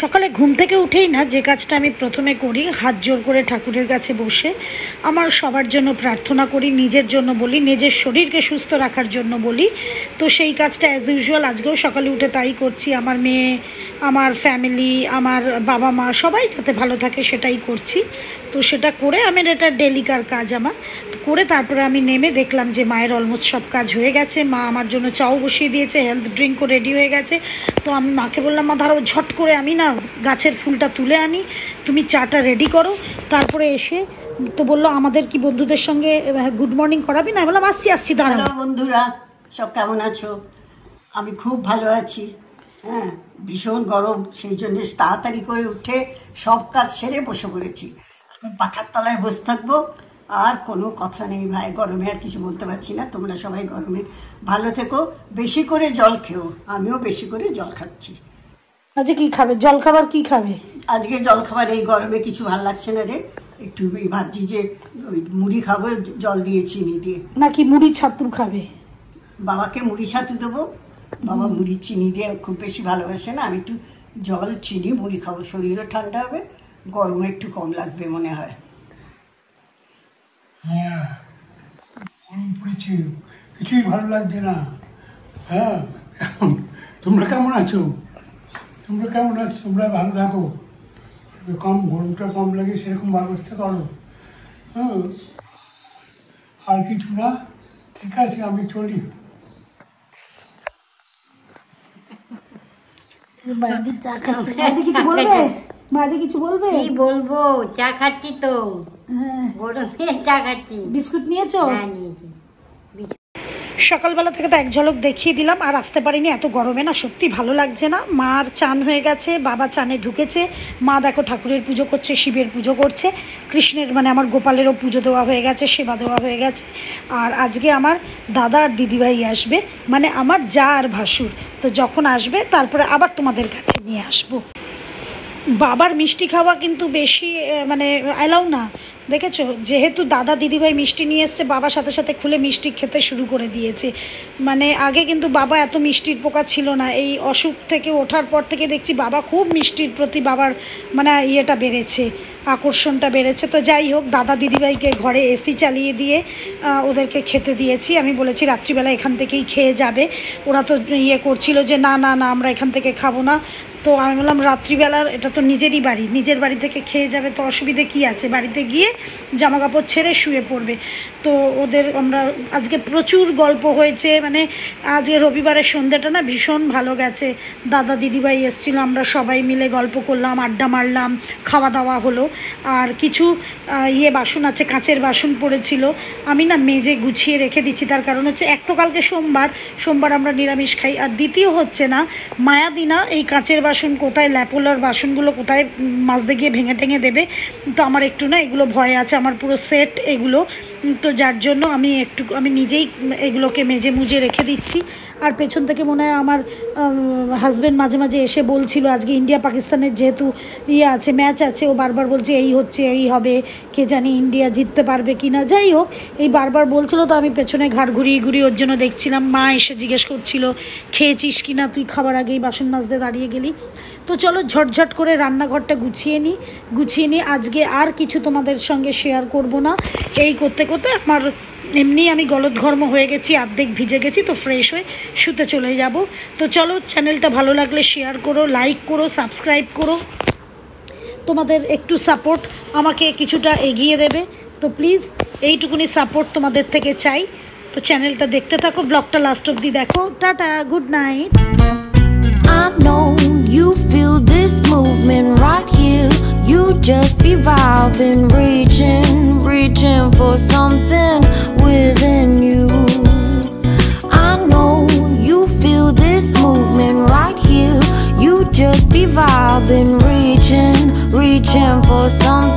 সকালে ঘুম থেকে উঠেই না যে কাজটা আমি প্রথমে করি, হাত জোর করে ঠাকুরের কাছে বসে আমার সবার জন্য প্রার্থনা করি, নিজের জন্য বলি, নিজের শরীরকে সুস্থ রাখার জন্য বলি। তো সেই কাজটা অ্যাজ ইউজুয়াল আজকেও সকালে উঠে তাই করছি। আমার মেয়ে, আমার ফ্যামিলি, আমার বাবা মা সবাই যাতে ভালো থাকে সেটাই করছি। তো সেটা করে আমি, এটা ডেলিকার কাজ আমার করে তারপরে আমি নেমে দেখলাম যে মায়ের অলমোস্ট সব কাজ হয়ে গেছে। মা আমার জন্য চাও বসিয়ে দিয়েছে, হেলথ ড্রিঙ্কও রেডি হয়ে গেছে। তো আমি মাকে বললাম, মা ধরো ঝট করে আমি না গাছের ফুলটা তুলে আনি, তুমি চাটা রেডি করো, তারপরে এসে তো বললো আমাদের কি বন্ধুদের সঙ্গে গুড মর্নিং করাবি না? বললাম আসছি দাঁড়াও। বন্ধুরা সব কেমন আছো? আমি খুব ভালো আছি। হ্যাঁ, ভীষণ গরম, সেই জন্য তাড়াতাড়ি করে উঠে সব কাজ সেরে বসে পড়েছি। এখন পাখার তলায় বসে থাকবো, আর কোনো কথা নেই ভাই। গরমে আর কিছু বলতে পারছি না। তোমরা সবাই গরমে ভালো থেকো, বেশি করে জল খেও। আমিও বেশি করে জল খাচ্ছি। আজকে কি খাবে? জল খাবার কি খাবে? আজকে জল খাবার এই গরমে কিছু ভালো লাগছে না রে। একটু ভাবছি যে ওই মুড়ি খাবো, জল দিয়ে চিনি দিয়ে। নাকি মুড়ি ছাতু খাবে? বাবাকে মুড়ি ছাতু দেবো। বাবা মুড়ি চিনি দিয়ে খুব বেশি ভালোবাসে না। আমি একটু জল চিনি মুড়ি খাবো, শরীরও ঠান্ডা হবে, গরমে একটু কম লাগবে মনে হয়। হ্যাঁ, গরম পড়েছে, কিছুই ভালো লাগছে না। হ্যাঁ, এখন তোমরা কেমন আছো? তোমরা ভালো থাকো, গরমটা কম লাগে সেরকম ব্যবস্থা করো। হ্যাঁ, আর কিছু না, ঠিক আছে, আমি চলি। মায়েদের চা খাচ্ছে। মায়েদের কিছু বলবে? মায়েদের কিছু বলবে? কি বলবো, চা খাচ্ছি তো, গরমে চা খাচ্ছি। বিস্কুট নিয়েছো? হ্যাঁ, নিয়েছি। সকালবেলা থেকে তো এক ঝলক দেখিয়ে দিলাম, আর আসতে পারিনি, এত গরমে না সত্যি ভালো লাগছে না। মার চান হয়ে গেছে, বাবা চানে ঢুকেছে, মা দেখো ঠাকুরের পুজো করছে, শিবের পুজো করছে, কৃষ্ণের মানে আমার গোপালেরও পুজো দেওয়া হয়ে গেছে, সেবা দেওয়া হয়ে গেছে। আর আজকে আমার দাদা আর দিদিভাই আসবে, মানে আমার যা আর ভাসুর। তো যখন আসবে তারপরে আবার তোমাদের কাছে নিয়ে আসবো। বাবার মিষ্টি খাওয়া কিন্তু বেশি মানে অ্যালাউ না, দেখেছো? যেহেতু দাদা দিদিভাই মিষ্টি নিয়ে এসছে, বাবা সাথে সাথে খুলে মিষ্টি খেতে শুরু করে দিয়েছে। মানে আগে কিন্তু বাবা এত মিষ্টির পোকা ছিল না, এই অসুখ থেকে ওঠার পর থেকে দেখছি বাবা খুব মিষ্টির প্রতি বাবার মানে ইয়েটা বেড়েছে, আকর্ষণটা বেড়েছে। তো যাই হোক, দাদা দিদিভাইকে ঘরে এসি চালিয়ে দিয়ে ওদেরকে খেতে দিয়েছি। আমি বলেছি রাত্রিবেলা এখান থেকেই খেয়ে যাবে। ওরা তো ইয়ে করছিল যে না না না আমরা এখান থেকে খাবো না। তো আমি বললাম রাত্রিবেলার এটা তো নিজেরই বাড়ি, নিজের বাড়ি থেকে খেয়ে যাবে, তো অসুবিধে কী আছে? বাড়িতে গিয়ে জামা কাপড় ছেড়ে শুয়ে পড়বে। তো ওদের আমরা আজকে প্রচুর গল্প হয়েছে, মানে আজকে রবিবারের সন্ধ্যাটা না ভীষণ ভালো গেছে। দাদা দিদিভাই এসেছিলো, আমরা সবাই মিলে গল্প করলাম, আড্ডা মারলাম, খাওয়া দাওয়া হলো। আর কিছু ইয়ে বাসন আছে, কাঁচের বাসন পড়েছিল, আমি না মেজে গুছিয়ে রেখে দিচ্ছি। তার কারণ হচ্ছে এক তো কালকে সোমবার আমরা নিরামিষ খাই, আর দ্বিতীয় হচ্ছে না মায়াদিনা এই কাঁচের বাসন কোথায়, ল্যাপোলার বাসনগুলো কোথায় মাজতে গিয়ে ভেঙে টেঙে দেবে। তো আমার একটু না এগুলো ভয় আছে, আমার পুরো সেট এগুলো। তো যার জন্য আমি নিজেই এগুলোকে মেজে মুজে রেখে দিচ্ছি। আর পেছন থেকে মনে হয় আমার হাজব্যান্ড মাঝে মাঝে এসে বলছিল, আজকে ইন্ডিয়া পাকিস্তানের যেহেতু ইয়ে আছে, ম্যাচ আছে, ও বারবার বলছে এই হচ্ছে এই হবে, কে জানি ইন্ডিয়া জিততে পারবে কি না। যাই হোক, এই বারবার বলছিল, তো আমি পেছনে ঘাড় ঘুরিয়ে ঘুরিয়ে ওর জন্য দেখছিলাম। মা এসে জিজ্ঞেস করছিল খেয়েছিস কি না, তুই খাবার আগেই বাসন মাজতে দাঁড়িয়ে গেলি। তো চলো ঝটঝট করে রান্নাঘরটা গুছিয়ে নিই। আজকে আর কিছু তোমাদের সঙ্গে শেয়ার করব না। এই করতে করতে আমার এমনি আমি গলদঘর্ম হয়ে গেছি, অর্ধেক ভিজে গেছি, তো ফ্রেশ হয়ে শুতে চলে যাব। তো চলো, চ্যানেলটা ভালো লাগলে শেয়ার করো, লাইক করো, সাবস্ক্রাইব করো। তোমাদের একটু সাপোর্ট আমাকে কিছুটা এগিয়ে দেবে। তো প্লিজ এইটুকুনি সাপোর্ট তোমাদের থেকে চাই। তো চ্যানেলটা দেখতে থাকো, ব্লগটা লাস্ট অবধি দেখো। Tata, good night. I know you feel this movement right here. You just be vibing, reaching for something within you. I know you feel this movement right here. You just be vibing, reaching for something.